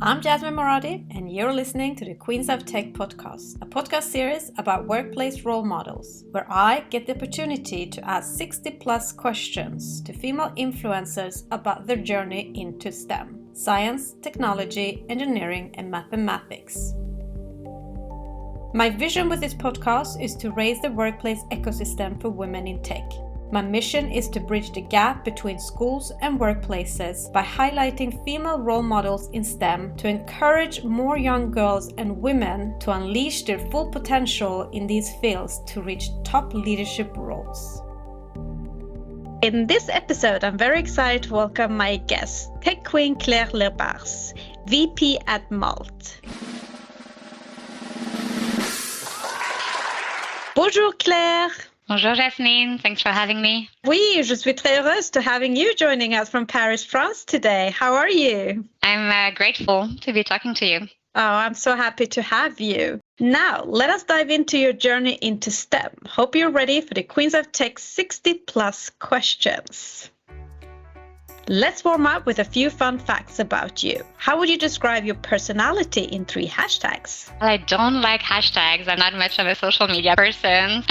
I'm Jasmine Moradi, and you're listening to the Queens of Tech podcast, a podcast series about workplace role models, where I get the opportunity to ask 60-plus questions to female influencers about their journey into STEM, science, technology, engineering, and mathematics. My vision with this podcast is to raise the workplace ecosystem for women in tech. My mission is to bridge the gap between schools and workplaces by highlighting female role models in STEM to encourage more young girls and women to unleash their full potential in these fields to reach top leadership roles. In this episode, I'm very excited to welcome my guest, Tech Queen Claire Lebraz, VP at Malt. Bonjour Claire. Bonjour Jasmine, thanks for having me. Oui, je suis très heureuse to having you joining us from Paris, France today. How are you? I'm grateful to be talking to you. Oh, I'm so happy to have you. Now, let us dive into your journey into STEM. Hope you're ready for the Queens of Tech 60-plus questions. Let's warm up with a few fun facts about you. How would you describe your personality in 3 hashtags? I don't like hashtags. I'm not much of a social media person.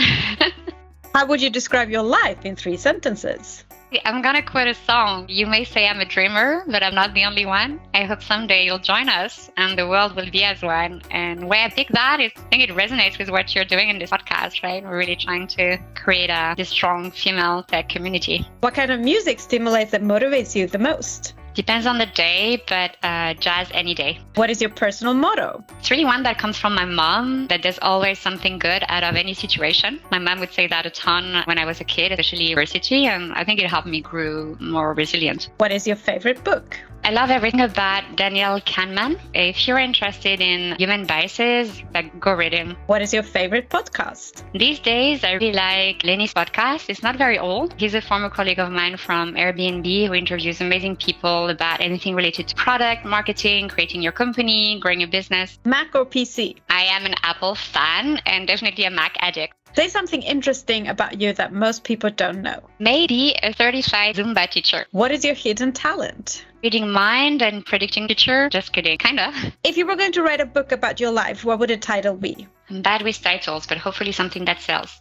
How would you describe your life in 3 sentences? I'm going to quote a song. You may say I'm a dreamer, but I'm not the only one. I hope someday you'll join us and the world will be as one. And why I pick that is I think it resonates with what you're doing in this podcast, right? We're really trying to create this strong female tech community. What kind of music stimulates and motivates you the most? Depends on the day, but jazz any day. What is your personal motto? It's really one that comes from my mom, that there's always something good out of any situation. My mom would say that a ton when I was a kid, especially university, and I think it helped me grow more resilient. What is your favorite book? I love everything about Daniel Kahneman. If you're interested in human biases, go read him. What is your favorite podcast? These days, I really like Lenny's podcast. It's not very old. He's a former colleague of mine from Airbnb who interviews amazing people about anything related to product, marketing, creating your company, growing a business. Mac or PC? I am an Apple fan and definitely a Mac addict. Say something interesting about you that most people don't know. Maybe a certified Zumba teacher. What is your hidden talent? Reading mind and predicting future. Just kidding, kinda. If you were going to write a book about your life, what would the title be? I'm bad with titles, but hopefully something that sells.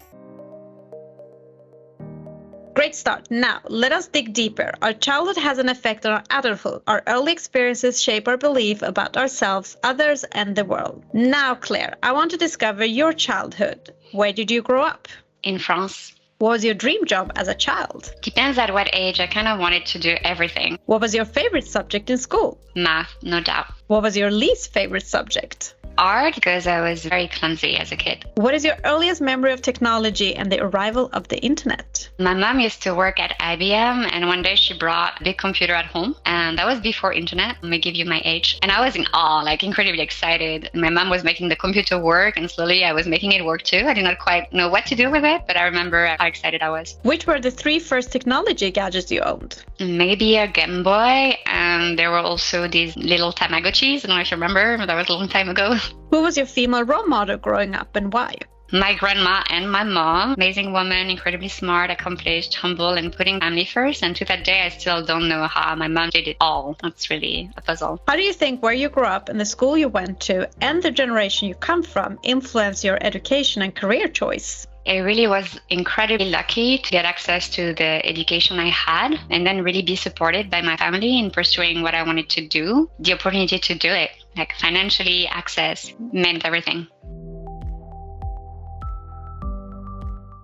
Great start. Now, let us dig deeper. Our childhood has an effect on our adulthood. Our early experiences shape our belief about ourselves, others, and the world. Now, Claire, I want to discover your childhood. Where did you grow up? In France. What was your dream job as a child? Depends at what age. I kind of wanted to do everything. What was your favorite subject in school? Math, no doubt. What was your least favorite subject? Art, because I was very clumsy as a kid. What is your earliest memory of technology and the arrival of the internet? My mom used to work at IBM, and one day she brought a big computer at home, and that was before internet. I'm gonna give you my age. And I was in awe, like incredibly excited. My mom was making the computer work, and slowly I was making it work too. I did not quite know what to do with it, but I remember how excited I was. Which were the 3 first technology gadgets you owned? Maybe a Game Boy, and there were also these little Tamagotchis. I don't know if you remember, but that was a long time ago. Who was your female role model growing up and why? My grandma and my mom. Amazing woman, incredibly smart, accomplished, humble, and putting family first. And to that day, I still don't know how my mom did it all. That's really a puzzle. How do you think where you grew up and the school you went to and the generation you come from influence your education and career choice? I really was incredibly lucky to get access to the education I had and then really be supported by my family in pursuing what I wanted to do. The opportunity to do it, like financially, access, meant everything.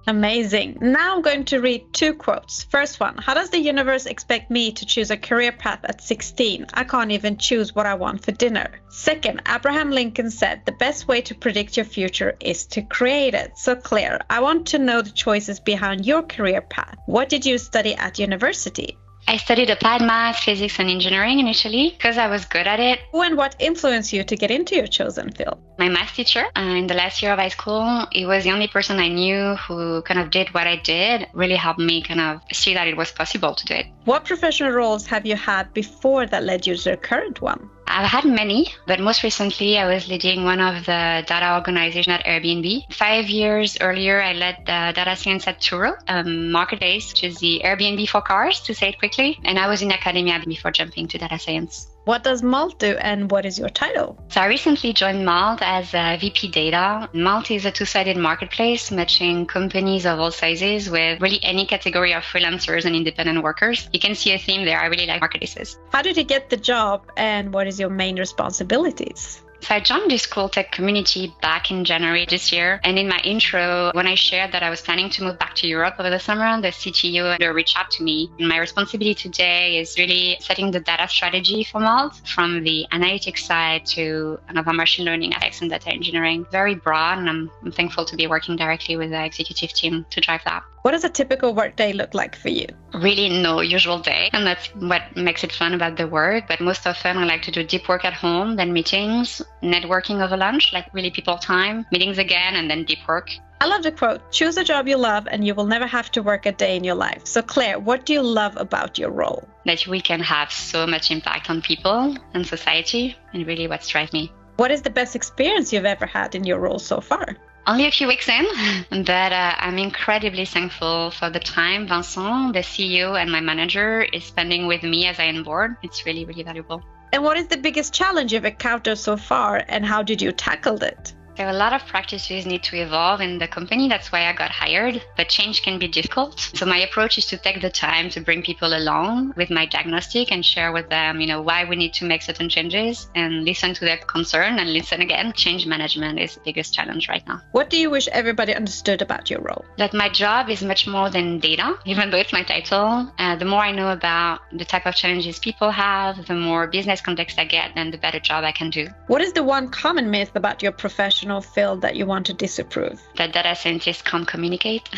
Amazing. Now I'm going to read 2 quotes. First one, how does the universe expect me to choose a career path at 16? I can't even choose what I want for dinner. Second, Abraham Lincoln said, the best way to predict your future is to create it. So Claire, I want to know the choices behind your career path. What did you study at university? I studied applied math, physics, and engineering initially because I was good at it. Who and what influenced you to get into your chosen field? My math teacher in the last year of high school, he was the only person I knew who kind of did what I did, really helped me kind of see that it was possible to do it. What professional roles have you had before that led you to the current one? I've had many, but most recently I was leading one of the data organization at Airbnb. 5 years earlier, I led the data science at Turo, a marketplace, which is the Airbnb for cars, to say it quickly. And I was in academia before jumping to data science. What does Malt do and what is your title? So I recently joined Malt as a VP Data. Malt is a two-sided marketplace matching companies of all sizes with really any category of freelancers and independent workers. You can see a theme there. I really like marketplaces. How did you get the job and what is your main responsibilities? So I joined this cool tech community back in January this year. And in my intro, when I shared that I was planning to move back to Europe over the summer, the CTO reached out to me. And my responsibility today is really setting the data strategy for Malt from the analytics side to kind of a machine learning aspects and data engineering. Very broad, and I'm thankful to be working directly with the executive team to drive that. What does a typical workday look like for you? Really no usual day. And that's what makes it fun about the work. But most often I like to do deep work at home, then meetings, networking over lunch, like really people time, meetings again, and then deep work. I love the quote, choose a job you love and you will never have to work a day in your life. So Claire, what do you love about your role? That we can have so much impact on people and society, and really what drives me. What is the best experience you've ever had in your role so far? Only a few weeks in, but I'm incredibly thankful for the time Vincent, the CEO, and my manager is spending with me as I onboard. It's really, really valuable. And what is the biggest challenge you've encountered so far and how did you tackle it? There are a lot of practices need to evolve in the company. That's why I got hired, but change can be difficult. So my approach is to take the time to bring people along with my diagnostic and share with them, why we need to make certain changes and listen to their concern and listen again. Change management is the biggest challenge right now. What do you wish everybody understood about your role? That my job is much more than data, even though it's my title. The more I know about the type of challenges people have, the more business context I get, and the better job I can do. What is the one common myth about your professional field that you want to disapprove? That data scientists can't communicate.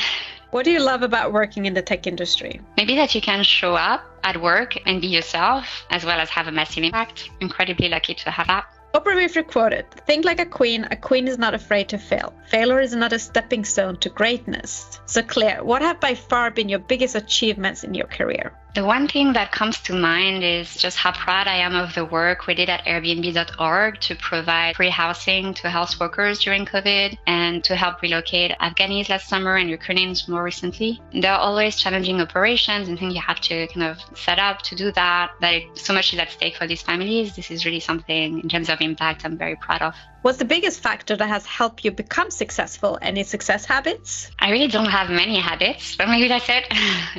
What do you love about working in the tech industry? Maybe that you can show up at work and be yourself, as well as have a massive impact. Incredibly lucky to have that. Oprah Winfrey quoted, think like a queen is not afraid to fail. Failure is not a stepping stone to greatness. So Claire, what have by far been your biggest achievements in your career? The one thing that comes to mind is just how proud I am of the work we did at Airbnb.org to provide free housing to health workers during COVID and to help relocate Afghans last summer and Ukrainians more recently. There are always challenging operations and things you have to kind of set up to do that. Like so much is at stake for these families. This is really something in terms of impact I'm very proud of. What's the biggest factor that has helped you become successful? Any success habits? I really don't have many habits, but maybe that's it.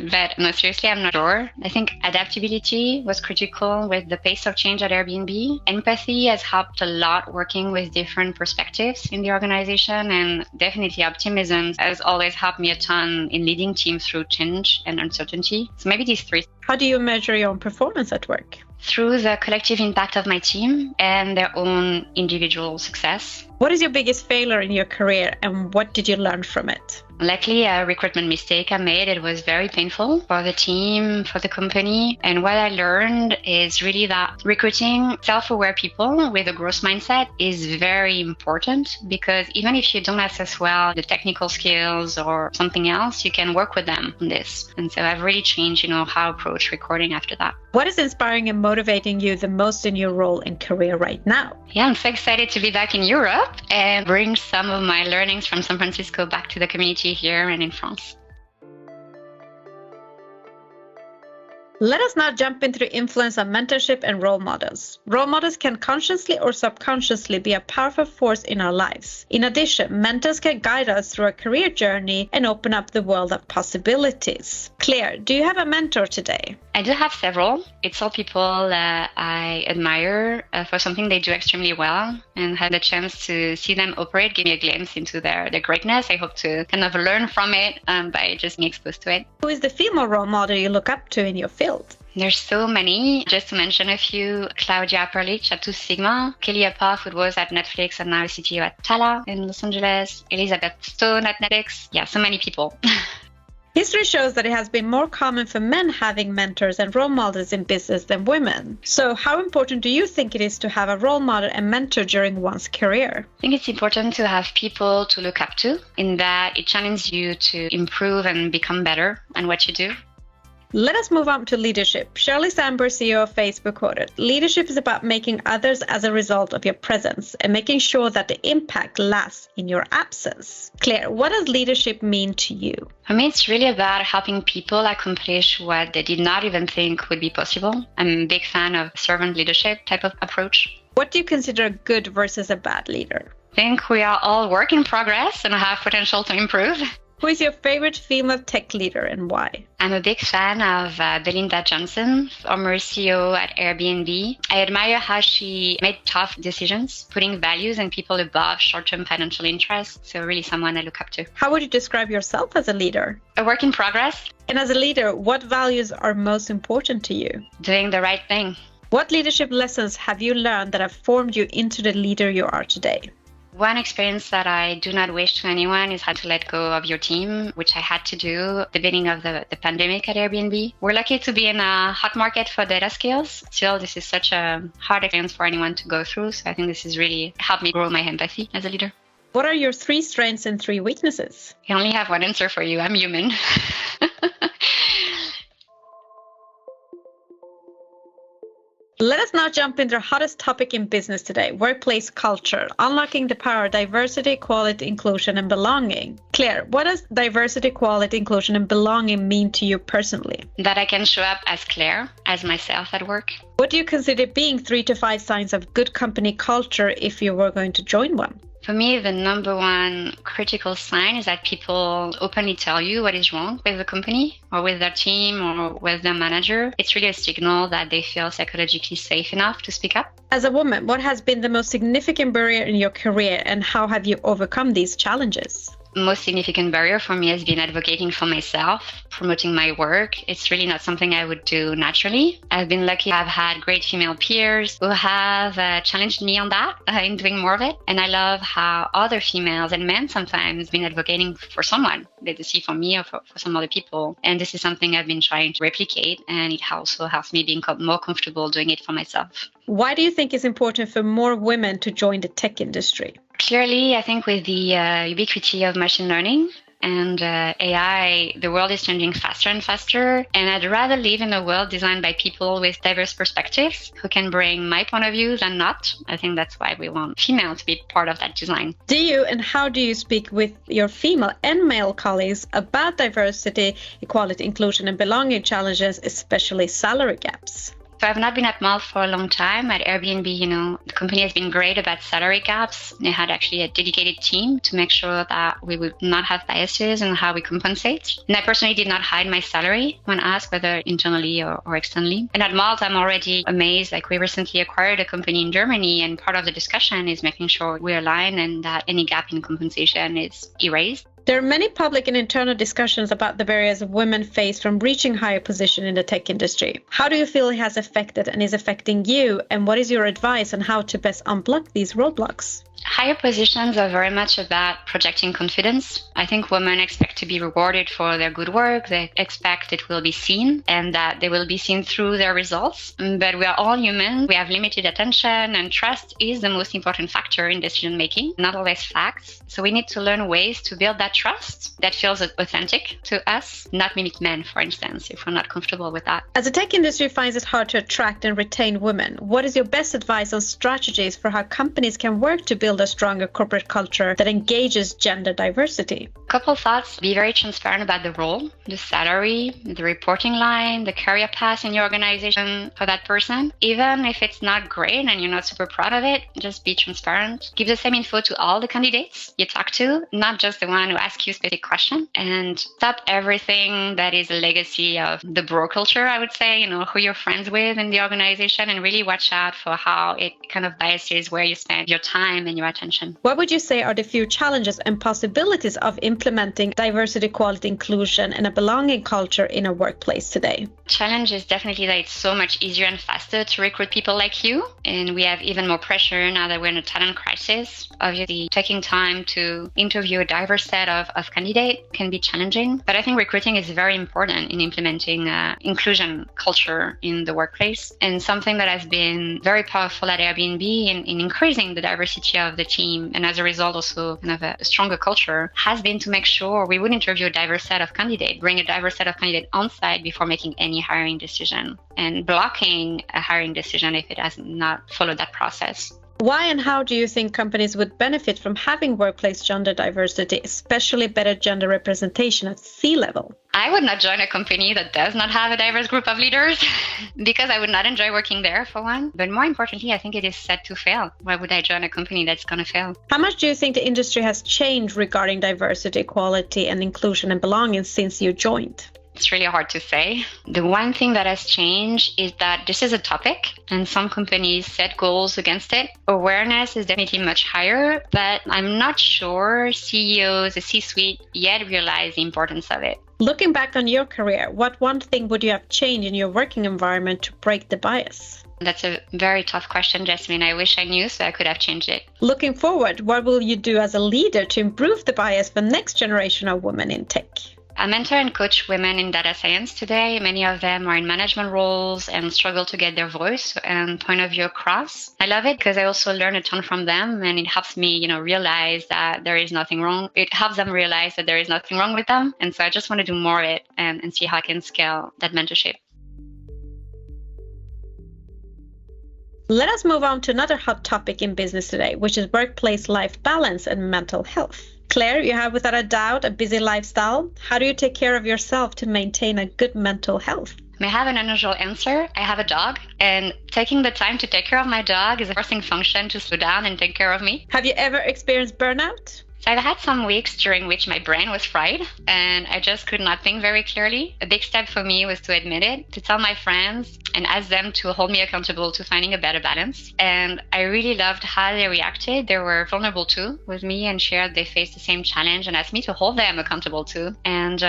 But no, seriously, I'm not sure. I think adaptability was critical with the pace of change at Airbnb. Empathy has helped a lot working with different perspectives in the organization. And definitely optimism has always helped me a ton in leading teams through change and uncertainty. So maybe these three. How do you measure your own performance at work? Through the collective impact of my team and their own individual success. What is your biggest failure in your career and what did you learn from it? Likely a recruitment mistake I made. It was very painful for the team, for the company. And what I learned is really that recruiting self-aware people with a growth mindset is very important because even if you don't assess well the technical skills or something else, you can work with them on this. And so I've really changed, how I approach recruiting after that. What is inspiring and motivating you the most in your role and career right now? Yeah, I'm so excited to be back in Europe and bring some of my learnings from San Francisco back to the community here and in France. Let us now jump into the influence of mentorship and role models. Role models can consciously or subconsciously be a powerful force in our lives. In addition, mentors can guide us through a career journey and open up the world of possibilities. Claire, do you have a mentor today? I do have several. It's all people I admire for something they do extremely well, and had the chance to see them operate, give me a glimpse into their greatness. I hope to kind of learn from it by just being exposed to it. Who is the female role model you look up to in your field? There's so many. Just to mention a few, Claudia Perlich at Two Sigma, Kelly Apar, who was at Netflix and now is CTO at Tala in Los Angeles, Elizabeth Stone at Netflix. Yeah, so many people. History shows that it has been more common for men having mentors and role models in business than women. So how important do you think it is to have a role model and mentor during one's career? I think it's important to have people to look up to, in that it challenges you to improve and become better at what you do. Let us move on to leadership. Shirley Sandberg, CEO of Facebook, quoted, "Leadership is about making others as a result of your presence and making sure that the impact lasts in your absence." Claire, what does leadership mean to you? For me, it's really about helping people accomplish what they did not even think would be possible. I'm a big fan of servant leadership type of approach. What do you consider a good versus a bad leader? I think we are all work in progress and have potential to improve. Who is your favorite female tech leader and why? I'm a big fan of Belinda Johnson, former CEO at Airbnb. I admire how she made tough decisions, putting values and people above short-term financial interests. So really someone I look up to. How would you describe yourself as a leader? A work in progress. And as a leader, what values are most important to you? Doing the right thing. What leadership lessons have you learned that have formed you into the leader you are today? One experience that I do not wish to anyone is how to let go of your team, which I had to do at the beginning of the pandemic at Airbnb. We're lucky to be in a hot market for data skills. Still, this is such a hard experience for anyone to go through. So I think this has really helped me grow my empathy as a leader. What are your 3 strengths and 3 weaknesses? I only have one answer for you. I'm human. Let us now jump into the hottest topic in business today, workplace culture, unlocking the power of diversity, equality, inclusion, and belonging. Claire, what does diversity, equality, inclusion, and belonging mean to you personally? That I can show up as Claire, as myself at work. What do you consider being 3 to 5 signs of good company culture if you were going to join one? For me, the number one critical sign is that people openly tell you what is wrong with the company or with their team or with their manager. It's really a signal that they feel psychologically safe enough to speak up. As a woman, what has been the most significant barrier in your career and how have you overcome these challenges? Most significant barrier for me has been advocating for myself, promoting my work. It's really not something I would do naturally. I've been lucky. I've had great female peers who have challenged me on that, in doing more of it. And I love how other females and men sometimes been advocating for someone that they see for me or for some other people. And this is something I've been trying to replicate. And it also helps me being more comfortable doing it for myself. Why do you think it's important for more women to join the tech industry? Clearly, I think with the ubiquity of machine learning and AI, the world is changing faster and faster. And I'd rather live in a world designed by people with diverse perspectives who can bring my point of view than not. I think that's why we want female to be part of that design. Do you and how do you speak with your female and male colleagues about diversity, equality, inclusion, and belonging challenges, especially salary gaps? So I've not been at Malt for a long time. At Airbnb, the company has been great about salary gaps. They had actually a dedicated team to make sure that we would not have biases in how we compensate. And I personally did not hide my salary when asked, whether internally or externally. And at Malt, I'm already amazed. We recently acquired a company in Germany, and part of the discussion is making sure we align and that any gap in compensation is erased. There are many public and internal discussions about the barriers women face from reaching higher position in the tech industry. How do you feel it has affected and is affecting you? And what is your advice on how to best unblock these roadblocks? Higher positions are very much about projecting confidence. I think women expect to be rewarded for their good work. They expect it will be seen and that they will be seen through their results. But we are all human. We have limited attention, and trust is the most important factor in decision making, not always facts. So we need to learn ways to build that trust that feels authentic to us, not mimic men, for instance, if we're not comfortable with that. As the tech industry finds it hard to attract and retain women, what is your best advice on strategies for how companies can work to build a stronger corporate culture that engages gender diversity? Couple thoughts. Be very transparent about the role, the salary, the reporting line, the career path in your organization for that person. Even if it's not great and you're not super proud of it, just be transparent. Give the same info to all the candidates you talk to, not just the one who asks you a specific question. And stop everything that is a legacy of the bro culture, I would say, who you're friends with in the organization, and really watch out for how it kind of biases where you spend your time and your attention. What would you say are the few challenges and possibilities of implementing diversity, equality, inclusion, and a belonging culture in a workplace today? Challenge is definitely that it's so much easier and faster to recruit people like you, and we have even more pressure now that we're in a talent crisis. Obviously, taking time to interview a diverse set of candidates can be challenging, but I think recruiting is very important in implementing inclusion culture in the workplace, and something that has been very powerful at Airbnb in increasing the diversity of the team, and as a result also kind of a stronger culture, has been to make sure we would interview a diverse set of candidates, bring a diverse set of candidates on site before making any hiring decision, and blocking a hiring decision if it has not followed that process. Why and how do you think companies would benefit from having workplace gender diversity, especially better gender representation at C-level? I would not join a company that does not have a diverse group of leaders because I would not enjoy working there, for one. But more importantly, I think it is set to fail. Why would I join a company that's going to fail? How much do you think the industry has changed regarding diversity, equality, and inclusion and belonging since you joined? It's really hard to say. The one thing that has changed is that this is a topic and some companies set goals against it. Awareness is definitely much higher, but I'm not sure CEOs, the C-suite yet realize the importance of it. Looking back on your career, what one thing would you have changed in your working environment to break the bias? That's a very tough question, Jasmine. I wish I knew so I could have changed it. Looking forward, what will you do as a leader to improve the bias for the next generation of women in tech? I mentor and coach women in data science today. Many of them are in management roles and struggle to get their voice and point of view across. I love it because I also learn a ton from them, and it helps me, realize that there is nothing wrong. It helps them realize that there is nothing wrong with them. And so I just want to do more of it and see how I can scale that mentorship. Let us move on to another hot topic in business today, which is workplace-life balance and mental health. Claire, you have without a doubt a busy lifestyle. How do you take care of yourself to maintain a good mental health? May I have an unusual answer? I have a dog, and taking the time to take care of my dog is a forcing function to slow down and take care of me. Have you ever experienced burnout? So I've had some weeks during which my brain was fried and I just could not think very clearly. A big step for me was to admit it, to tell my friends and ask them to hold me accountable to finding a better balance. And I really loved how they reacted. They were vulnerable too with me and shared they faced the same challenge and asked me to hold them accountable too. And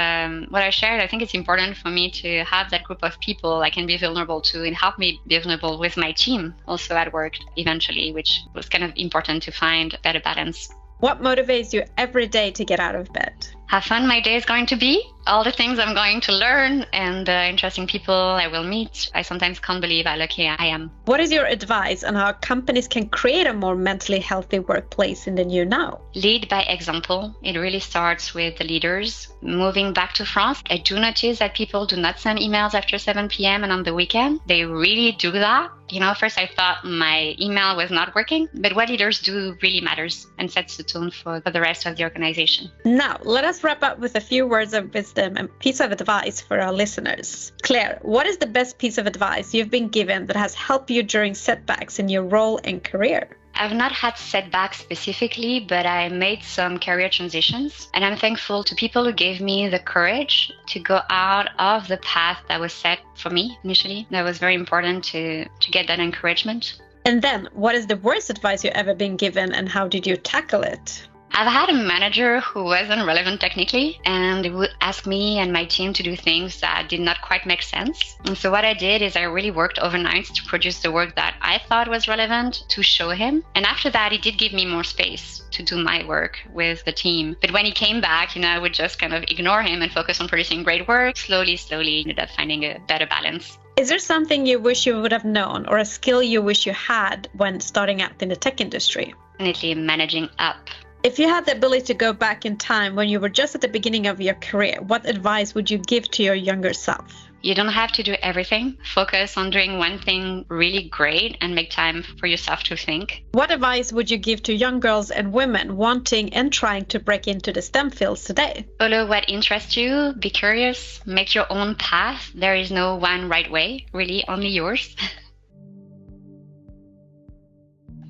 what I shared, I think it's important for me to have that group of people I can be vulnerable to and help me be vulnerable with my team also at work eventually, which was kind of important to find a better balance. What motivates you every day to get out of bed? How fun my day is going to be, all the things I'm going to learn, and interesting people I will meet. I sometimes can't believe how lucky I am. What is your advice on how companies can create a more mentally healthy workplace in the new now? Lead by example. It really starts with the leaders. Moving back to France, I do notice that people do not send emails after 7 p.m. and on the weekend. They really do that. First I thought my email was not working, but what leaders do really matters and sets the tone for the rest of the organization. Now, let us wrap up with a few words of wisdom and piece of advice for our listeners. Claire, what is the best piece of advice you've been given that has helped you during setbacks in your role and career? I've not had setbacks specifically, but I made some career transitions, and I'm thankful to people who gave me the courage to go out of the path that was set for me initially. That was very important to get that encouragement. And then, what is the worst advice you've ever been given and how did you tackle it? I've had a manager who wasn't relevant technically, and they would ask me and my team to do things that did not quite make sense. And so what I did is I really worked overnight to produce the work that I thought was relevant to show him. And after that, he did give me more space to do my work with the team. But when he came back, I would just kind of ignore him and focus on producing great work. Slowly, ended up finding a better balance. Is there something you wish you would have known or a skill you wish you had when starting out in the tech industry? Definitely managing up. If you had the ability to go back in time when you were just at the beginning of your career, what advice would you give to your younger self? You don't have to do everything. Focus on doing one thing really great and make time for yourself to think. What advice would you give to young girls and women wanting and trying to break into the STEM fields today? Follow what interests you, be curious, make your own path. There is no one right way, really, only yours.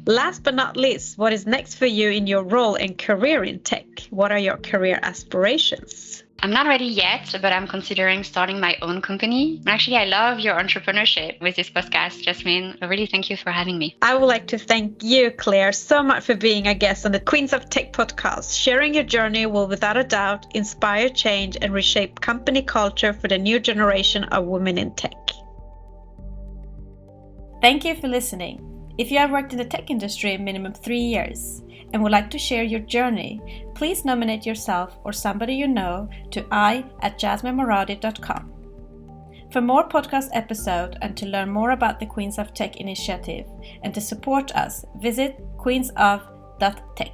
Last but not least, what is next for you in your role and career in tech? What are your career aspirations? I'm not ready yet, but I'm considering starting my own company. Actually, I love your entrepreneurship with this podcast, Jasmine. I really thank you for having me. I would like to thank you, Claire, so much for being a guest on the Queens of Tech podcast. Sharing your journey will without a doubt inspire change and reshape company culture for the new generation of women in tech. Thank you for listening. If you have worked in the tech industry minimum 3 years and would like to share your journey, please nominate yourself or somebody you know to i@jasminemoradi.com. For more podcast episodes and to learn more about the Queens of Tech initiative and to support us, visit queensof.tech.